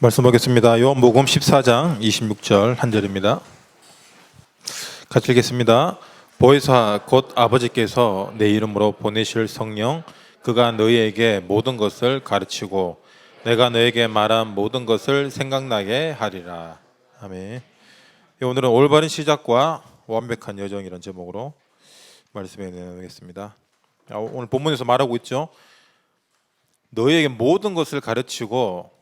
말씀하겠습니다. 요한복음 14장 26절 한 절입니다. 같이 읽겠습니다. 보혜사 곧 아버지께서 내 이름으로 보내실 성령 그가 너희에게 모든 것을 가르치고 내가 너에게 말한 모든 것을 생각나게 하리라. 아멘. 오늘은 올바른 시작과 완벽한 여정이라는 제목으로 말씀해 드리겠습니다. 오늘 본문에서 말하고 있죠. 너희에게 모든 것을 가르치고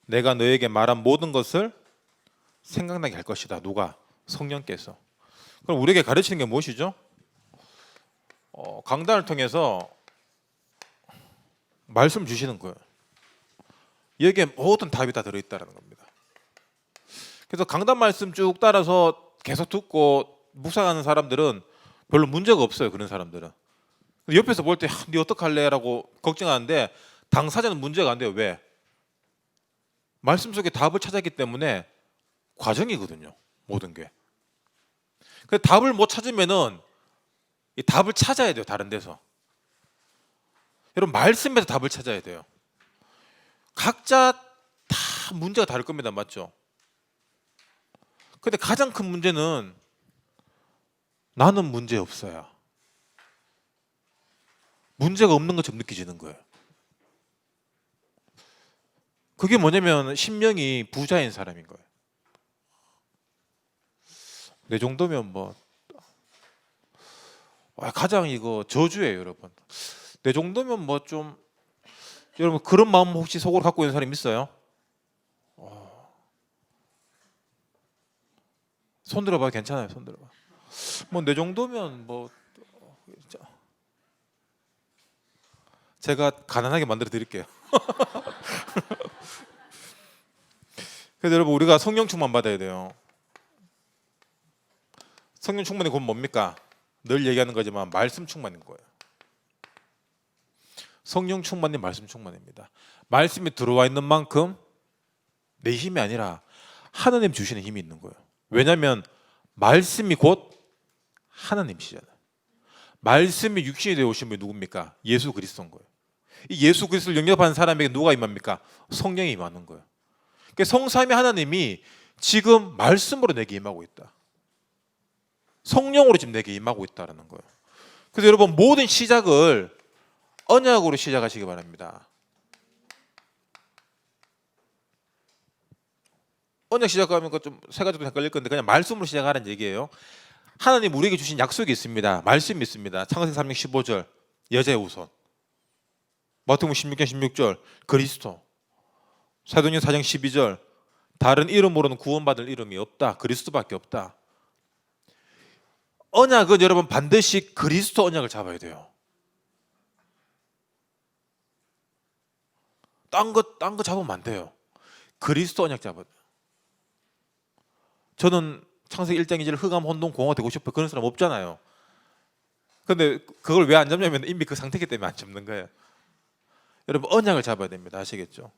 내가 너에게 말한 모든 것을 생각나게 할 것이다. 누가? 성령께서. 그럼 우리에게 가르치는 게 무엇이죠? 강단을 통해서 말씀 주시는 거예요. 여기에 모든 답이 다 들어있다는 겁니다. 그래서 강단 말씀 쭉 따라서 계속 듣고 묵상하는 사람들은 별로 문제가 없어요. 그런 사람들은. 옆에서 볼 때 네 어떡할래? 라고 걱정하는데 당사자는 문제가 안 돼요. 왜? 말씀 속에 답을 찾았기 때문에 과정이거든요. 모든 게. 근데 답을 못 찾으면은 이 답을 찾아야 돼요. 다른 데서. 여러분 말씀에서 답을 찾아야 돼요. 각자 다 문제가 다를 겁니다. 맞죠? 근데 가장 큰 문제는 나는 문제 없어야. 문제가 없는 것처럼 느껴지는 거예요. 그게 뭐냐면 심령이 부자인 사람인 거예요. 내 정도면 뭐 가장 이거 저주예요, 여러분. 내 정도면 뭐 좀 여러분 그런 마음 혹시 속으로 갖고 있는 사람 있어요? 손 들어봐. 괜찮아요. 손 들어봐. 뭐 내 정도면 뭐 제가 가난하게 만들어 드릴게요. 그래서 여러분 우리가 성령 충만 받아야 돼요. 성령 충만이 곧 뭡니까? 늘 얘기하는 거지만 말씀 충만인 거예요. 성령 충만이 말씀 충만입니다. 말씀이 들어와 있는 만큼 내 힘이 아니라 하나님 주시는 힘이 있는 거예요. 왜냐하면 말씀이 곧 하나님이시잖아요. 말씀이 육신이 되어 오신 분이 누굽니까? 예수 그리스도인 거예요. 이 예수 그리스도를 영접하는 사람에게 누가 임합니까? 성령이 임하는 거예요. 그러니까 성삼위 하나님이 지금 말씀으로 내게 임하고 있다. 성령으로 지금 내게 임하고 있다는 거예요. 그래서 여러분 모든 시작을 언약으로 시작하시기 바랍니다. 언약 시작하면 좀 세 가지도 헷갈릴 건데 그냥 말씀으로 시작하라는 얘기예요. 하나님 우리에게 주신 약속이 있습니다. 말씀이 있습니다. 창세기 3장 15절 여자의 우선, 마태복음 16장 16절 그리스도, 사도행전 4장 12절 다른 이름으로는 구원받을 이름이 없다. 그리스도밖에 없다. 언약은 여러분 반드시 그리스도 언약을 잡아야 돼요. 딴 거 잡으면 안 돼요. 그리스도 언약 잡아야 돼요. 저는 창세기 1장 2절 흑암 혼돈 공허가 되고 싶어요. 그런 사람 없잖아요. 근데 그걸 왜 안 잡냐면 이미 그 상태이기 때문에 안 잡는 거예요. 여러분 언약을 잡아야 됩니다. 아시겠죠?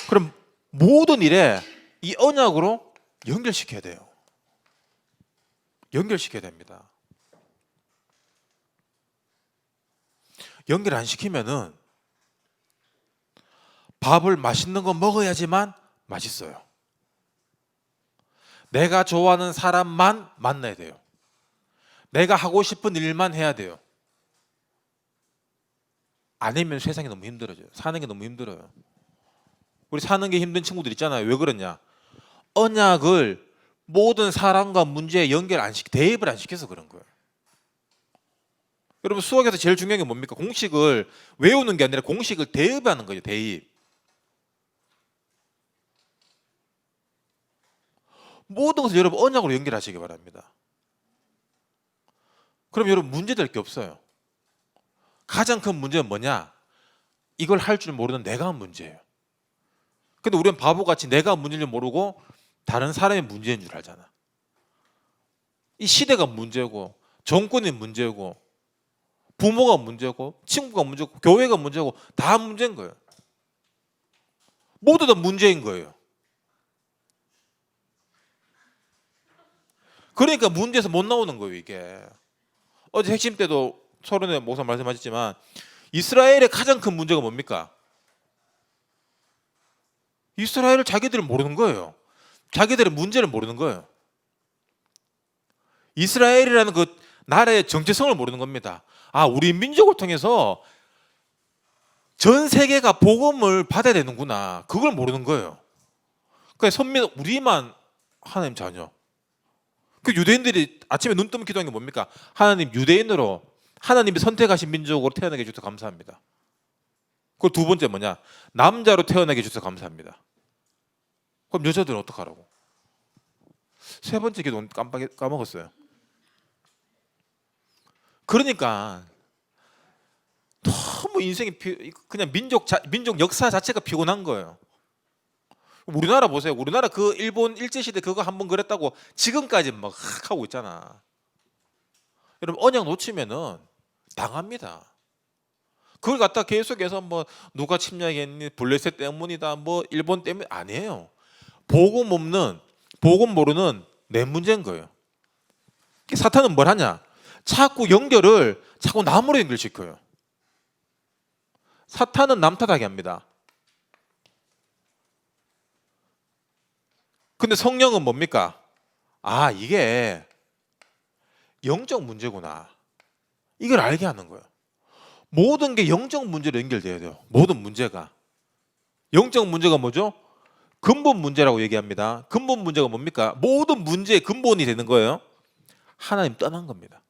그럼 모든 일에 이 언약으로 연결시켜야 돼요. 연결시켜야 됩니다. 연결 안 시키면은 밥을 맛있는 거 먹어야지만 맛있어요. 내가 좋아하는 사람만 만나야 돼요. 내가 하고 싶은 일만 해야 돼요. 아니면 세상이 너무 힘들어져요. 사는 게 너무 힘들어요. 우리 사는 게 힘든 친구들 있잖아요. 왜 그러냐? 언약을 모든 사람과 문제에 연결 안 시키, 대입을 안 시켜서 그런 거예요. 여러분 수학에서 제일 중요한 게 뭡니까? 공식을 외우는 게 아니라 공식을 대입하는 거예요. 대입. 모든 것을 여러분 언약으로 연결하시기 바랍니다. 그럼 여러분 문제될 게 없어요. 가장 큰 문제는 뭐냐? 이걸 할 줄 모르는 내가 문제예요. 근데 우리는 바보같이 내가 문제를 모르고 다른 사람의 문제인 줄 알잖아. 이 시대가 문제고 정권이 문제고 부모가 문제고 친구가 문제고 교회가 문제고 다 문제인 거예요. 모두 다 문제인 거예요. 그러니까 문제에서 못 나오는 거예요. 이게 어제 핵심 때도 서른의 목사 말씀하셨지만 이스라엘의 가장 큰 문제가 뭡니까? 이스라엘을 자기들이 모르는 거예요. 자기들의 문제를 모르는 거예요. 이스라엘이라는 그 나라의 정체성을 모르는 겁니다. 아, 우리 민족을 통해서 전 세계가 복음을 받아야 되는구나. 그걸 모르는 거예요. 그러니까 우리만 하나님 자녀. 그 유대인들이 아침에 눈 뜨면 기도하는 게 뭡니까? 하나님, 유대인으로 하나님이 선택하신 민족으로 태어나게 해주셔서 감사합니다. 그리고 두 번째 뭐냐? 남자로 태어나게 해주셔서 감사합니다. 그럼 여자들은 어떡하라고? 세 번째 기도는 까먹었어요. 그러니까 너무 인생이 그냥 민족 역사 자체가 피곤한 거예요. 우리나라 보세요. 우리나라 그 일본 일제시대 그거 한번 그랬다고 지금까지 막 하고 있잖아. 여러분, 언약 놓치면은 당합니다. 그걸 갖다 계속해서 뭐 누가 침략했니, 블레셋 때문이다, 뭐 일본 때문에 아니에요. 복음 모르는 내 문제인 거예요. 사탄은 뭘 하냐? 자꾸 나무로 연결시켜요. 사탄은 남 탓하게 합니다. 근데 성령은 뭡니까? 아, 이게 영적 문제구나. 이걸 알게 하는 거예요. 모든 게 영적 문제로 연결돼야 돼요. 모든 문제가. 영적 문제가 뭐죠? 근본 문제라고 얘기합니다. 근본 문제가 뭡니까? 모든 문제의 근본이 되는 거예요. 하나님 떠난 겁니다.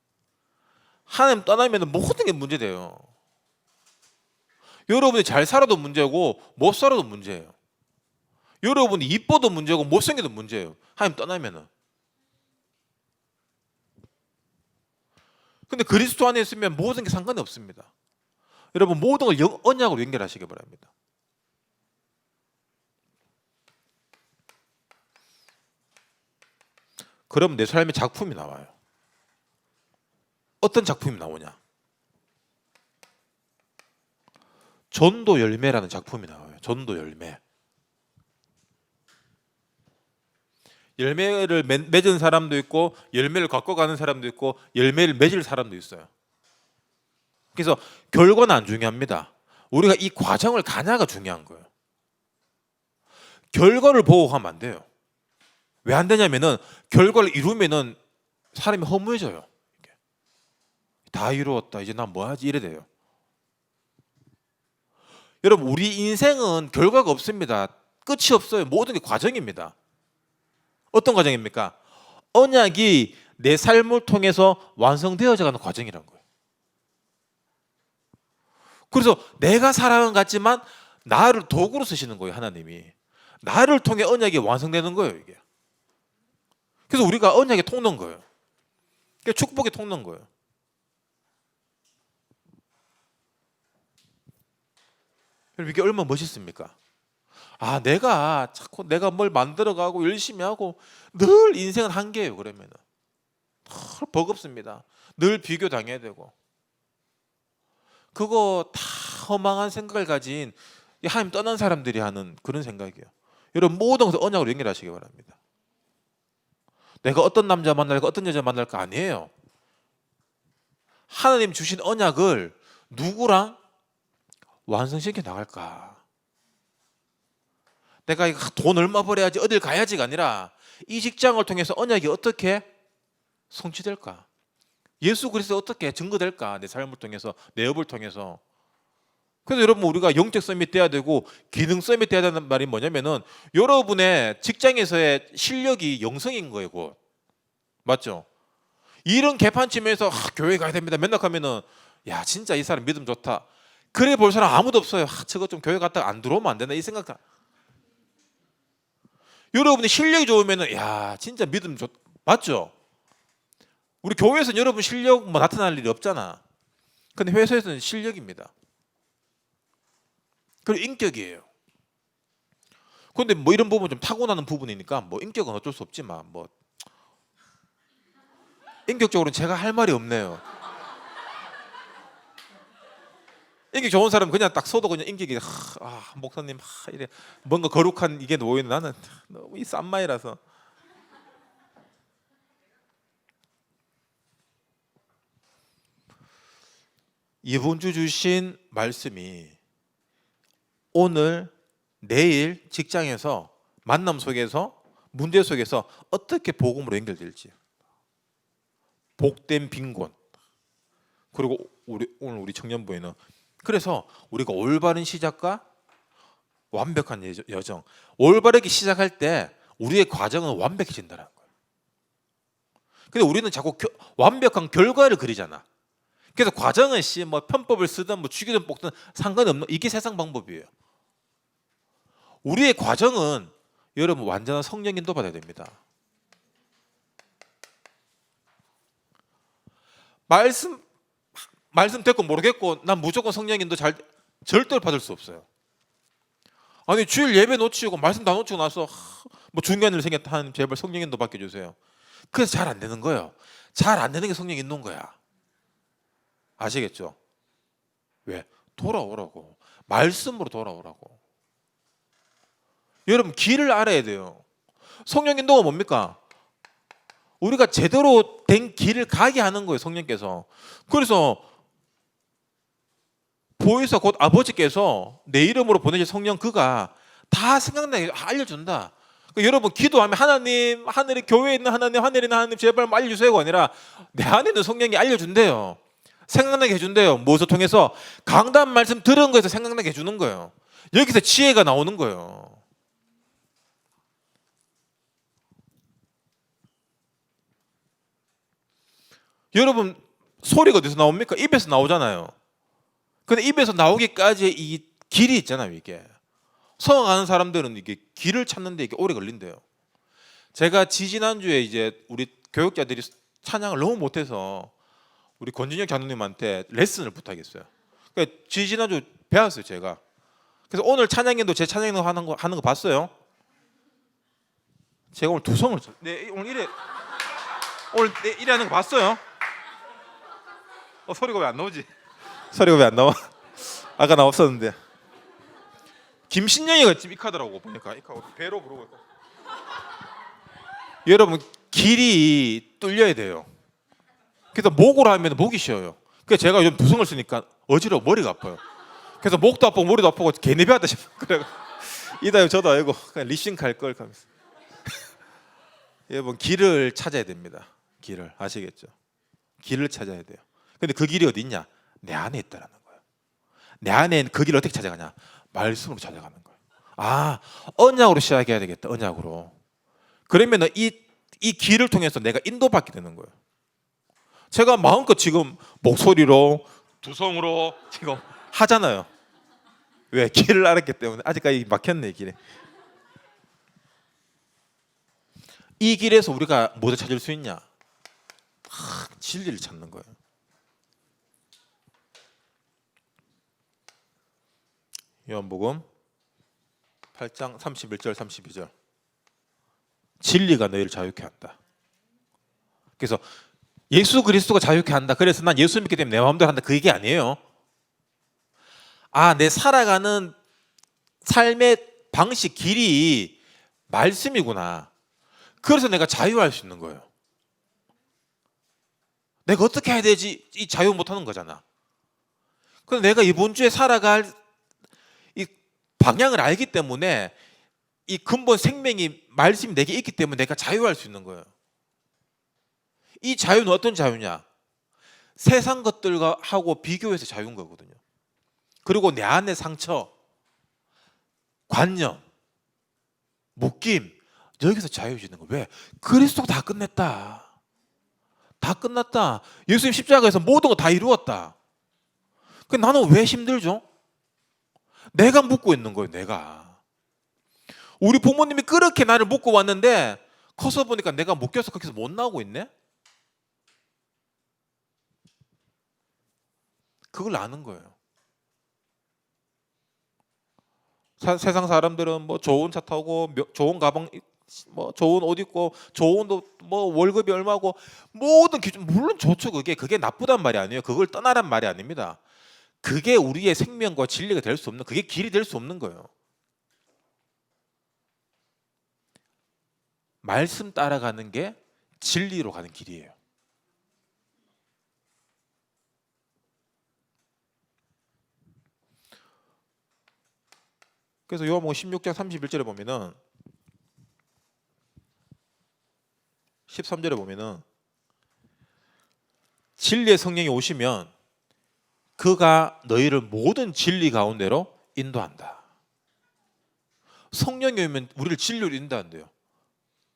하나님 떠나면 모든 게 문제돼요. 여러분이 잘 살아도 문제고 못 살아도 문제예요. 여러분이 이뻐도 문제고 못생겨도 문제예요. 하나님 떠나면은. 근데 그리스도 안에 있으면 모든 게 상관이 없습니다. 여러분, 모든 걸 언약으로 연결하시기 바랍니다. 그럼 내 삶의 작품이 나와요. 어떤 작품이 나오냐? 전도 열매라는 작품이 나와요. 전도 열매. 열매를 맺은 사람도 있고 열매를 갖고 가는 사람도 있고 열매를 맺을 사람도 있어요. 그래서 결과는 안 중요합니다. 우리가 이 과정을 가냐가 중요한 거예요. 결과를 보고 하면 안 돼요. 왜 안 되냐면은 결과를 이루면은 사람이 허무해져요. 다 이루었다, 이제 난 뭐 하지, 이래 돼요. 여러분, 우리 인생은 결과가 없습니다. 끝이 없어요. 모든 게 과정입니다. 어떤 과정입니까? 언약이 내 삶을 통해서 완성되어져 가는 과정이라는 거예요. 그래서 내가 살아간 것 같지만 나를 도구로 쓰시는 거예요. 하나님이 나를 통해 언약이 완성되는 거예요. 이게. 그래서 우리가 언약의 통로인 거예요. 축복의 통로인 거예요. 여러분, 이게 얼마나 멋있습니까? 아, 내가 자꾸 내가 뭘 만들어가고 열심히 하고 늘 인생은 한계예요. 그러면은 늘 버겁습니다. 늘 비교 당해야 되고. 그거 다 허망한 생각을 가진 하나님 떠난 사람들이 하는 그런 생각이에요. 여러분, 모든 것을 언약으로 연결하시기 바랍니다. 내가 어떤 남자 만날까, 어떤 여자 만날까 아니에요. 하나님 주신 언약을 누구랑 완성시켜 나갈까? 내가 돈 얼마 벌어야지, 어딜 가야지가 아니라 이 직장을 통해서 언약이 어떻게 성취될까? 예수 그리스도 어떻게 증거될까? 내 삶을 통해서, 내 업을 통해서. 그래서 여러분, 우리가 영적 서밋 돼야 되고 기능 서밋 돼야 되는 말이 뭐냐면은 여러분의 직장에서의 실력이 영성인 거예요. 곧. 맞죠? 이런 개판치면서 교회 가야 됩니다. 맨날 가면은 야, 진짜 이 사람 믿음 좋다. 그래 볼 사람 아무도 없어요. 저거 좀 교회 갔다가 안 들어오면 안 되나, 이 생각 다. 여러분이 실력이 좋으면은 야, 진짜 믿음 좋. 맞죠? 우리 교회에서는 여러분 실력 뭐 나타날 일이 없잖아. 근데 회사에서는 실력입니다. 그리고 인격이에요. 그런데 뭐 이런 부분 좀 타고나는 부분이니까 뭐 인격은 어쩔 수 없지만 뭐 인격적으로는 제가 할 말이 없네요. 인격 좋은 사람은 그냥 딱 서도 그냥 인격이 목사님 이래 뭔가 거룩한 이게 놓이는, 나는 너무 이 쌈마이라서. 이번 주 주신 말씀이 오늘 내일 직장에서 만남 속에서 문제 속에서 어떻게 복음으로 연결될지, 복된 빈곤, 그리고 오늘 우리 청년부에는 그래서 우리가 올바른 시작과 완벽한 여정, 올바르게 시작할 때 우리의 과정은 완벽해진다는 거예요. 근데 우리는 자꾸 완벽한 결과를 그리잖아. 그래서 과정은 뭐 편법을 쓰든 뭐 죽이든 볶든 상관이 없는, 이게 세상 방법이에요. 우리의 과정은 여러분 완전한 성령 인도 받아야 됩니다. 말씀 듣고 모르겠고 난 무조건 성령 인도 절대로 받을 수 없어요. 아니 주일 예배 놓치고 말씀 다 놓치고 나서 뭐 중요한 일 생겼다, 하나님 제발 성령 인도 받게 해주세요. 그래서 잘 안 되는 거예요. 잘 안 되는 게 성령 인도인 거야. 아시겠죠? 왜? 돌아오라고. 말씀으로 돌아오라고. 여러분 길을 알아야 돼요. 성령 인도가 뭡니까? 우리가 제대로 된 길을 가게 하는 거예요, 성령께서. 그래서 보혜사 곧 아버지께서 내 이름으로 보내신 성령 그가 다 생각나게 알려준다. 그러니까 여러분 기도하면 하나님, 하늘에 교회에 있는 하나님, 하늘에 있는 하나님 제발 알려주세요가 아니라 내 안에 있는 성령이 알려준대요. 생각나게 해준대요. 무엇을 통해서? 강단 말씀 들은 거에서 생각나게 해주는 거예요. 여기서 지혜가 나오는 거예요. 여러분 소리가 어디서 나옵니까? 입에서 나오잖아요. 근데 입에서 나오기까지 이 길이 있잖아요. 이게 성악하는 사람들은 이게 길을 찾는데 이게 오래 걸린대요. 제가 지지난주에 이제 우리 교육자들이 찬양을 너무 못해서 우리 권진혁 장로님한테 레슨을 부탁했어요. 그러니까 지지난주 배웠어요 제가. 그래서 오늘 찬양인도 제 찬양인도 하는 거 봤어요? 제가 오늘 두성을 오늘 이래 하는 거 봤어요? 소리가 왜 안 나오지? 소리가 왜 안 나와? 아까 나왔었는데. 김신영이가 지금 익하더라고 보니까. 익하고 배로 부르고 있고. 여러분 길이 뚫려야 돼요. 그래서 목으로 하면 목이 쉬어요. 그래서 제가 요즘 두성을 쓰니까 어지러워 머리가 아파요. 그래서 목도 아프고 머리도 아프고 개내비하다 싶어. 그래 이다요 저도 알고 그냥 리싱 갈 걸 하면서. 여러분 길을 찾아야 됩니다. 길을 아시겠죠? 길을 찾아야 돼요. 근데 그 길이 어디 있냐? 내 안에 있다라는 거예요. 내 안에 그 길을 어떻게 찾아가냐? 말씀으로 찾아가는 거예요. 아, 언약으로 시작해야 되겠다. 언약으로. 그러면은 이 길을 통해서 내가 인도받게 되는 거예요. 제가 마음껏 지금 목소리로 두성으로 지금 하잖아요. 왜? 길을 알았기 때문에. 아직까지 막혔네 길에. 이 길에서 우리가 뭐를 찾을 수 있냐? 진리를 찾는 거예요. 요한복음 8장 31절 32절. 진리가 너희를 자유케 한다. 그래서 예수 그리스도가 자유케 한다. 그래서 난 예수 믿기 때문에 내 마음대로 한다. 그 얘기 아니에요. 내 살아가는 삶의 방식, 길이 말씀이구나. 그래서 내가 자유할 수 있는 거예요. 내가 어떻게 해야 되지? 이 자유 못하는 거잖아. 그래서 내가 이번 주에 살아갈 이 방향을 알기 때문에 이 근본 생명이 말씀이 내게 있기 때문에 내가 자유할 수 있는 거예요. 이 자유는 어떤 자유냐? 세상 것들과 하고 비교해서 자유인 거거든요. 그리고 내 안의 상처, 관념, 묶임, 여기서 자유해지는 거예요. 왜? 그리스도가 다 끝냈다. 다 끝났다. 예수님 십자가에서 모든 거 다 이루었다. 근데 나는 왜 힘들죠? 내가 묶고 있는 거예요. 내가. 우리 부모님이 그렇게 나를 묶고 왔는데 커서 보니까 내가 묶여서 거기서 못 나오고 있네. 그걸 아는 거예요. 세상 사람들은 뭐 좋은 차 타고 좋은 가방, 뭐 좋은 옷 입고 좋은 뭐 월급이 얼마고 모든 기준 물론 좋죠. 그게 나쁘단 말이 아니에요. 그걸 떠나란 말이 아닙니다. 그게 우리의 생명과 진리가 될 수 없는, 그게 길이 될 수 없는 거예요. 말씀 따라가는 게 진리로 가는 길이에요. 그래서 요한복음 16장 31절에 보면은 13절에 보면은 진리의 성령이 오시면 그가 너희를 모든 진리 가운데로 인도한다. 성령이 오면 우리를 진리로 인도한대요.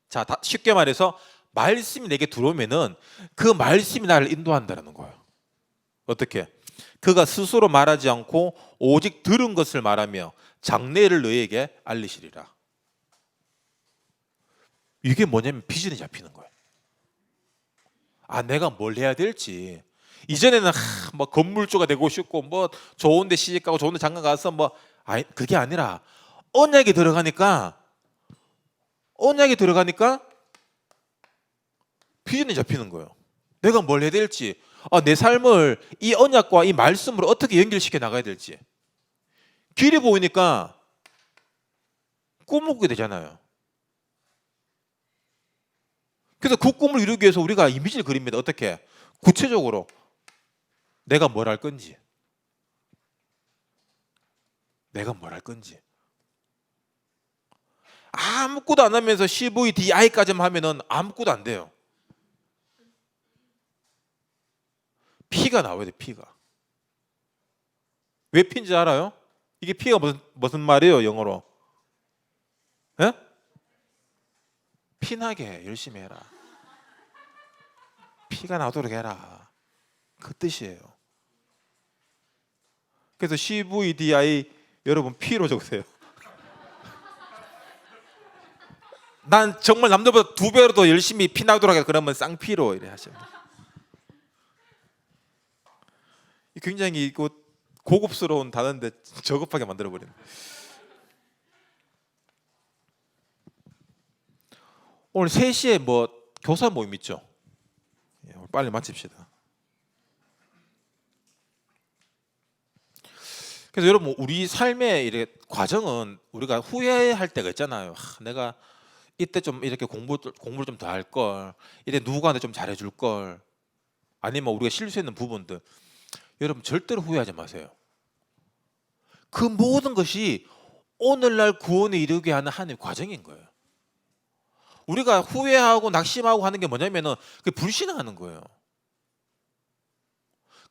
자, 쉽게 말해서 말씀이 내게 들어오면은 그 말씀이 나를 인도한다는 거예요. 어떻게? 그가 스스로 말하지 않고 오직 들은 것을 말하며 장래를 너희에게 알리시리라. 이게 뭐냐면 비전이 잡히는 거예요. 아, 내가 뭘 해야 될지. 이전에는 뭐 건물주가 되고 싶고 뭐 좋은데 시집가고 좋은데 장가 가서 뭐 그게 아니라 언약이 들어가니까 비전이 잡히는 거예요. 내가 뭘 해야 될지, 내 삶을 이 언약과 이 말씀으로 어떻게 연결시켜 나가야 될지. 길이 보이니까 꿈을 꾸게 되잖아요. 그래서 그 꿈을 이루기 위해서 우리가 이미지를 그립니다. 어떻게? 구체적으로 내가 뭘 할 건지, 아무것도 안 하면서 CVDI까지만 하면은 아무것도 안 돼요. P가 나와야 돼. P가. 왜 P인지 알아요? 이게 P가 무슨 말이에요, 영어로? 예? 피나게 열심히 해라. 피가 나도록 해라. 그 뜻이에요. 그래서 CVDI 여러분 P로 적으세요. 난 정말 남들보다 2배로 더 열심히 피 나도록 해. 그러면 쌍피로 이래 하시면. 굉장히 고급스러운 단어인데 저급하게 만들어버리네. 오늘 3시에 뭐 교사 모임 있죠? 빨리 마칩시다. 그래서 여러분 우리 삶의 이렇게 과정은 우리가 후회할 때가 있잖아요. 내가 이때 좀 이렇게 공부를 좀 더 할 걸, 이때 누구한테 좀 잘해줄 걸, 아니면 우리가 실수했는 부분들. 여러분 절대로 후회하지 마세요. 그 모든 것이 오늘날 구원에 이르게 하는 하나님의 과정인 거예요. 우리가 후회하고 낙심하고 하는 게 뭐냐면은 그게 불신하는 거예요.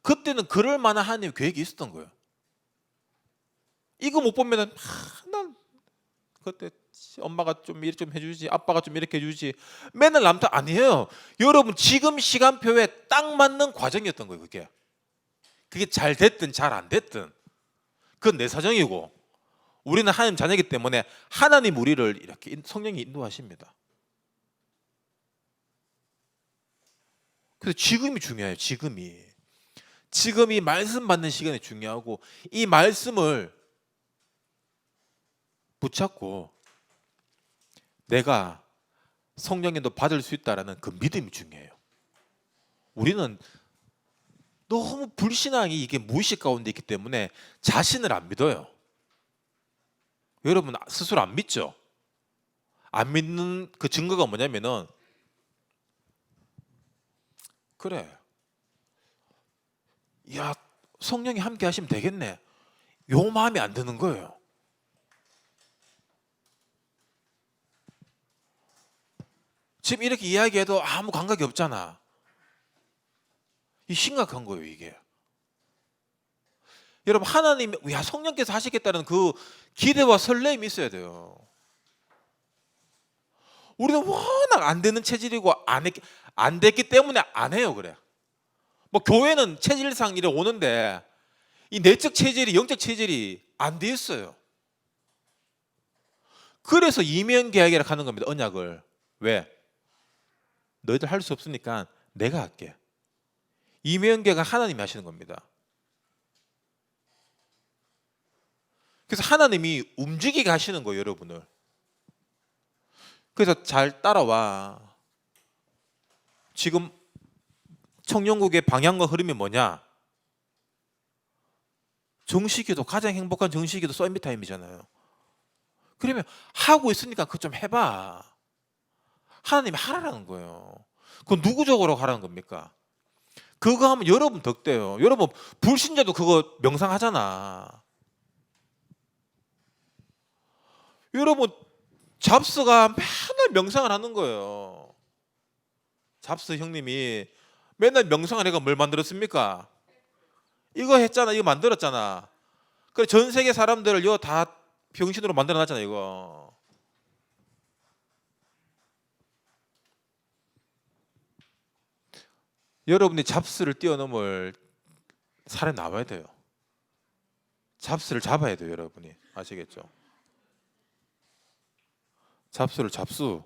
그때는 그럴 만한 하나님의 계획이 있었던 거예요. 이거 못 보면은 난 그때 엄마가 좀 이렇게 좀 해주지, 아빠가 좀 이렇게 해주지, 맨날 남탓 아니에요. 여러분 지금 시간표에 딱 맞는 과정이었던 거예요. 그게 잘 됐든 잘 안 됐든 그건 내 사정이고, 우리는 하나님 자녀이기 때문에 하나님 우리를 이렇게 성령이 인도하십니다. 그래서 지금이 중요해요. 지금이 말씀 받는 시간이 중요하고, 이 말씀을 붙잡고 내가 성령님도 받을 수 있다라는 그 믿음이 중요해요. 우리는 너무 불신앙이 이게 무의식 가운데 있기 때문에 자신을 안 믿어요. 여러분 스스로 안 믿죠? 안 믿는 그 증거가 뭐냐면은, 그래, 야, 성령이 함께 하시면 되겠네, 요 마음이 안 드는 거예요. 지금 이렇게 이야기해도 아무 감각이 없잖아. 이 심각한 거예요, 이게. 여러분 하나님, 성령께서 하시겠다는 그 기대와 설렘이 있어야 돼요. 우리는 워낙 안 되는 체질이고 안 됐기 때문에 안 해요. 그래. 뭐 교회는 체질상 이래 오는데 이 내적 체질이, 영적 체질이 안 돼 있어요. 그래서 이면계약이라 하는 겁니다. 언약을. 왜? 너희들 할 수 없으니까 내가 할게. 이면계약은 하나님이 하시는 겁니다. 그래서 하나님이 움직이게 하시는 거예요, 여러분을. 그래서 잘 따라와. 지금 청년국의 방향과 흐름이 뭐냐? 정시기도, 가장 행복한 정시기도 썸밋 타임이잖아요. 그러면 하고 있으니까 그거 좀 해봐. 하나님이 하라는 거예요. 그건 누구적으로 하라는 겁니까? 그거 하면 여러분 덕돼요. 여러분 불신자도 그거 명상하잖아. 여러분 잡스가 맨날 명상을 하는 거예요. 잡스 형님이 맨날 명상을 해가 뭘 만들었습니까? 이거 했잖아. 이거 만들었잖아. 그래 전 세계 사람들을 이거 다 병신으로 만들어놨잖아 이거. 여러분이 잡스를 뛰어넘을 사람이 나와야 돼요. 잡스를 잡아야 돼요 여러분이. 아시겠죠? 잡스를 잡수.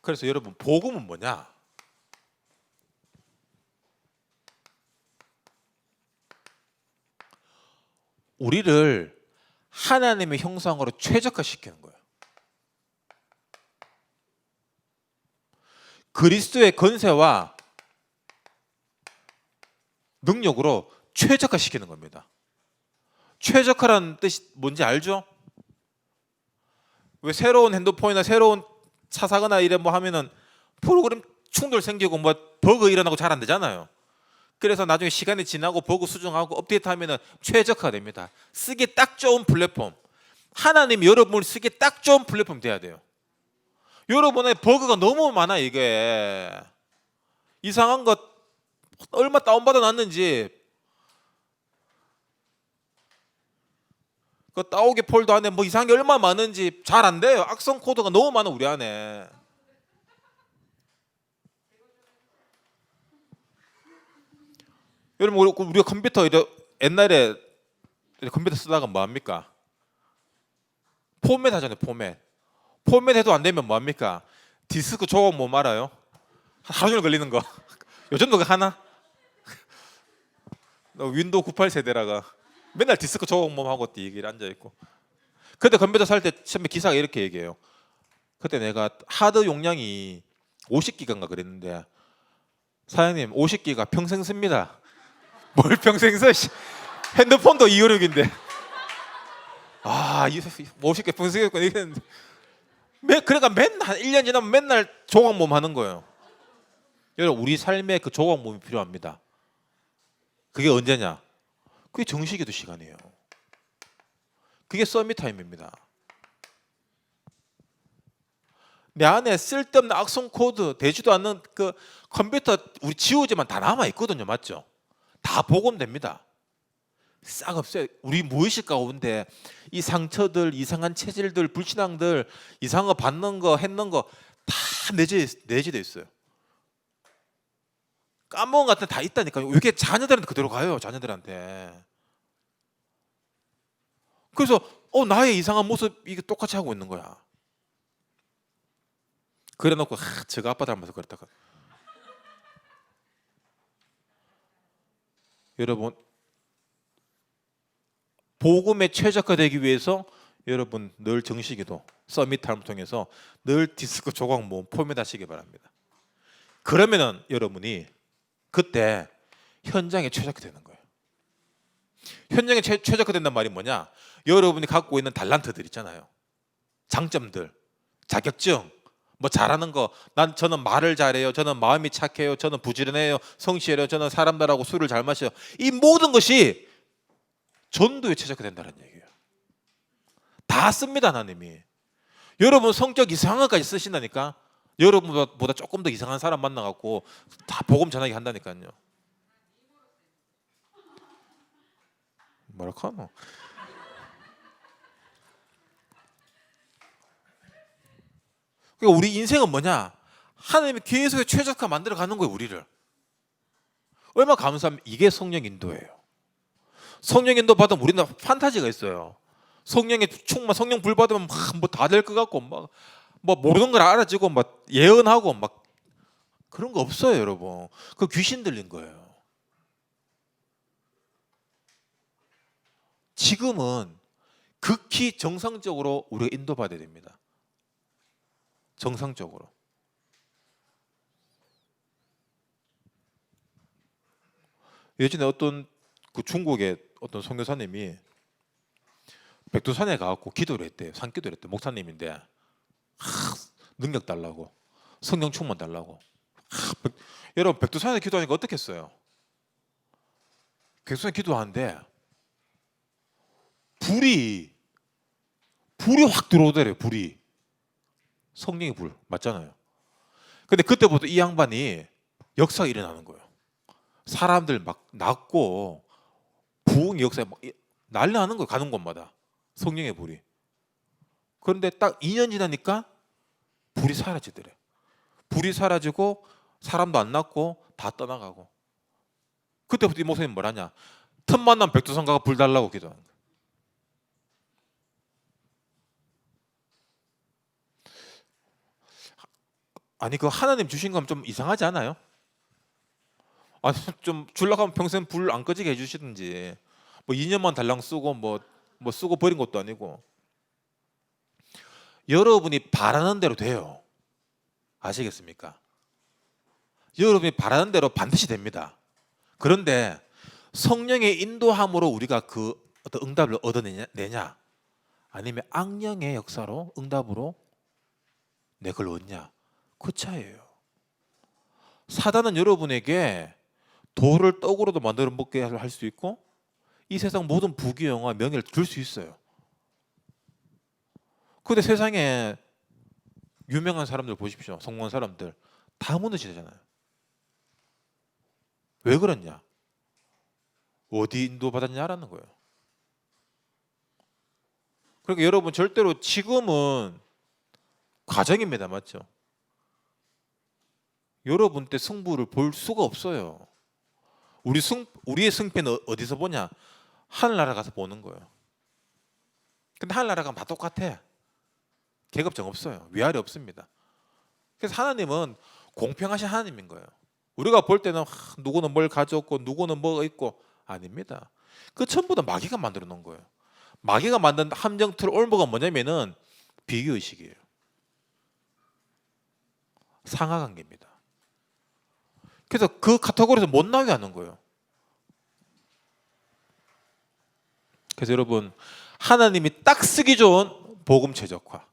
그래서 여러분 복음은 뭐냐? 우리를 하나님의 형상으로 최적화시키는 거예요. 그리스도의 권세와 능력으로 최적화시키는 겁니다. 최적화라는 뜻이 뭔지 알죠? 왜 새로운 핸드폰이나 새로운 차 사거나 이래 뭐 하면은 프로그램 충돌 생기고 뭐 버그 일어나고 잘 안 되잖아요. 그래서 나중에 시간이 지나고 버그 수정하고 업데이트하면은 최적화됩니다. 쓰기 딱 좋은 플랫폼. 하나님이 여러분을 쓰기 딱 좋은 플랫폼 돼야 돼요. 여러분의 버그가 너무 많아 이게. 이상한 것 얼마 다운받아 놨는지 그 따오기 폴더 안에 뭐 이상한 게 얼마 많은지 잘 안 돼요. 악성 코드가 너무 많아 우리 안에. 여러분 우리가 컴퓨터 옛날에 컴퓨터 쓰다가 뭐 합니까? 포맷 하잖아요. 포맷 해도 안 되면 뭐 합니까? 디스크 조각 뭐 말아요? 하루 종일 걸리는 거. 요즘도 그거 하나? 윈도우 98 세대라가 맨날 디스크 조각 뭐 하고 뒤에 앉아 있고. 그때 컴퓨터 살 때 처음에 기사가 이렇게 얘기해요. 그때 내가 하드 용량이 50기가인가 그랬는데 사장님 50기가 평생 씁니다. 뭘 평생 써? 핸드폰도 256인데. 아, 50개 평생 쓰겠구나 이랬는데. 그러니까 맨날 1년 지나면 맨날 조각몸 하는 거예요. 여러분 우리 삶에 그 조각몸이 필요합니다. 그게 언제냐? 그게 정식기도 시간이에요. 그게 서밋 타임입니다. 내 안에 쓸데없는 악성 코드 되지도 않는 그 컴퓨터 우리 지우지만 다 남아 있거든요, 맞죠? 다 복원됩니다. 싹 없어요. 우리 무의식 가운데 이 상처들, 이상한 체질들, 불신앙들, 이상한 거 받는 거, 했는 거 다 내재돼 있어요. 까먹은 것 같은 다 있다니까요. 이게 자녀들한테 그대로 가요. 자녀들한테. 그래서 나의 이상한 모습 이게 똑같이 하고 있는 거야. 그래놓고 저가 아빠 닮아서 그랬다가. 여러분 복음에 최적화되기 위해서 여러분 늘 정식기도 서밋타임을 통해서 늘 디스크 조각 모음 포맷하시기 바랍니다. 그러면은 여러분이 그때 현장에 최적화되는 거예요. 현장에 최적화된단 말이 뭐냐? 여러분이 갖고 있는 달란트들 있잖아요. 장점들, 자격증, 뭐 잘하는 거. 저는 말을 잘해요. 저는 마음이 착해요. 저는 부지런해요. 성실해요. 저는 사람들하고 술을 잘 마셔요. 이 모든 것이 전도에 최적화된다는 얘기예요. 다 씁니다 하나님이. 여러분 성격 이상한 것까지 쓰신다니까. 여러분보다 조금 더 이상한 사람 만나갖고 다 복음 전하게 한다니까요. 뭐랄까 뭐. 그러니까 우리 인생은 뭐냐? 하나님이 계속 최적화 만들어가는 거예요 우리를. 얼마나 감사하면 이게 성령 인도예요. 성령 인도 받으면 우리는 판타지가 있어요. 성령의 충만, 성령 불 받으면 막 뭐 다 될 것 같고 막 뭐 모르는 걸 알아지고 막 예언하고 막 그런 거 없어요 여러분. 그 귀신 들린 거예요. 지금은 극히 정상적으로 우리가 인도받아야 됩니다. 정상적으로. 예전에 어떤 그 중국의 어떤 선교사님이 백두산에 가갖고 기도를 했대요. 산기도를 했대요. 목사님인데 능력 달라고, 성령 충만 달라고. 여러분 백두산에 기도하니까 어떻겠어요? 백두산에 기도하는데 불이 확 들어오더래요. 불이 성령의 불 맞잖아요. 근데 그때부터 이 양반이 역사가 일어나는 거예요. 사람들 막 낫고 부흥 역사에 막 난리 나는 거예요. 가는 곳마다 성령의 불이. 그런데 딱 2년 지나니까 불이 사라지더래. 불이 사라지고 사람도 안 낫고 다 떠나가고. 그때부터 이 목사님 뭐라냐? 틈만 나면 백두산 가가 불 달라고 기도하는 거예요. 아니 그 하나님 주신 건 좀 이상하지 않아요? 아니 좀 줄라고 하면 평생 불 안 꺼지게 해주시든지 뭐 2년만 달랑 쓰고 뭐 쓰고 버린 것도 아니고. 여러분이 바라는 대로 돼요. 아시겠습니까? 여러분이 바라는 대로 반드시 됩니다. 그런데 성령의 인도함으로 우리가 그 어떤 응답을 얻어내냐 아니면 악령의 역사로 응답으로 내 걸 얻냐 그 차이예요. 사단은 여러분에게 돌을 떡으로도 만들어 먹게 할 수 있고 이 세상 모든 부귀영화 명예를 줄 수 있어요. 근데 세상에 유명한 사람들 보십시오. 성공한 사람들 다 무너지잖아요. 왜 그랬냐? 어디 인도받았냐라는 거예요. 그러니까 여러분 절대로 지금은 과정입니다. 맞죠? 여러분 때 승부를 볼 수가 없어요. 우리의 승패는 어디서 보냐? 하늘나라 가서 보는 거예요. 근데 하늘나라 가면 다 똑같아. 계급정 없어요. 위아래 없습니다. 그래서 하나님은 공평하신 하나님인 거예요. 우리가 볼 때는 누구는 뭘 가졌고 누구는 뭐가 있고 아닙니다. 그 전부 다 마귀가 만들어 놓은 거예요. 마귀가 만든 함정 틀 올무가 뭐냐면은 비교의식이에요. 상하관계입니다. 그래서 그 카테고리에서 못 나오게 하는 거예요. 그래서 여러분 하나님이 딱 쓰기 좋은 복음 최적화.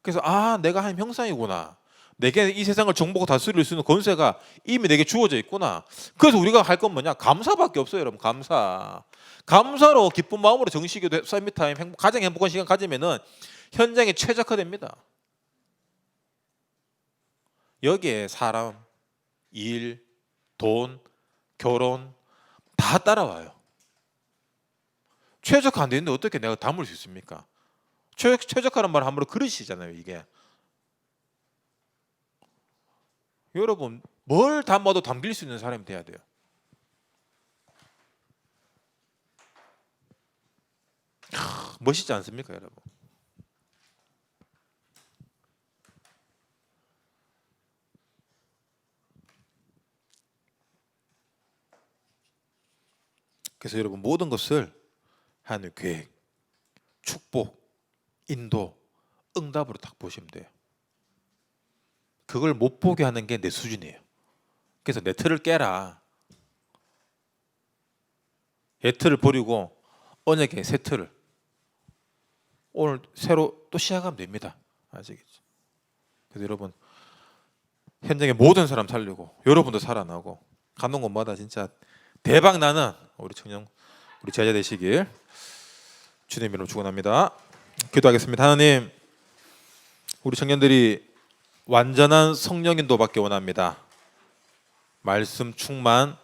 그래서 내가 하나님 형상이구나. 내게 이 세상을 정복하고 다스릴 수 있는 권세가 이미 내게 주어져 있구나. 그래서 우리가 할 건 뭐냐? 감사밖에 없어요, 여러분. 감사로 기쁜 마음으로 정식기도 서밋타임 가장 행복한 시간 가지면은 현장에 최적화됩니다. 여기에 사람, 일, 돈, 결혼 다 따라와요. 최적화 안 되는데 어떻게 내가 담을 수 있습니까? 최적화라는 말 함부로 그릇이잖아요, 이게. 여러분 뭘 담아도 담길 수 있는 사람이 돼야 돼요. 멋있지 않습니까, 여러분? 그래서 여러분 모든 것을 하나님의 계획, 축복, 인도, 응답으로 딱 보시면 돼요. 그걸 못 보게 하는 게 내 수준이에요. 그래서 내 틀을 깨라. 옛 틀을 버리고 언약의 새 틀을 오늘 새로 또 시작하면 됩니다. 아시겠죠? 그래서 여러분 현장의 모든 사람 살리고 여러분도 살아나고 가는 곳마다 진짜 대박 나는 우리 제자 되시길 주님 이름으로 축원합니다. 기도하겠습니다. 하나님, 우리 청년들이 완전한 성령 인도받기 원합니다. 말씀 충만,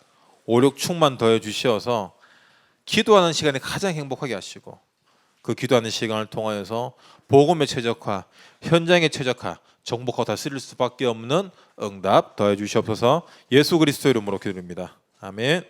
오력 충만 더해 주시어서 기도하는 시간에 가장 행복하게 하시고 그 기도하는 시간을 통하여서 복음의 최적화, 현장의 최적화, 정복하고 다스릴 수밖에 없는 응답 더해 주시옵소서. 예수 그리스도 이름으로 기도드립니다. 아멘.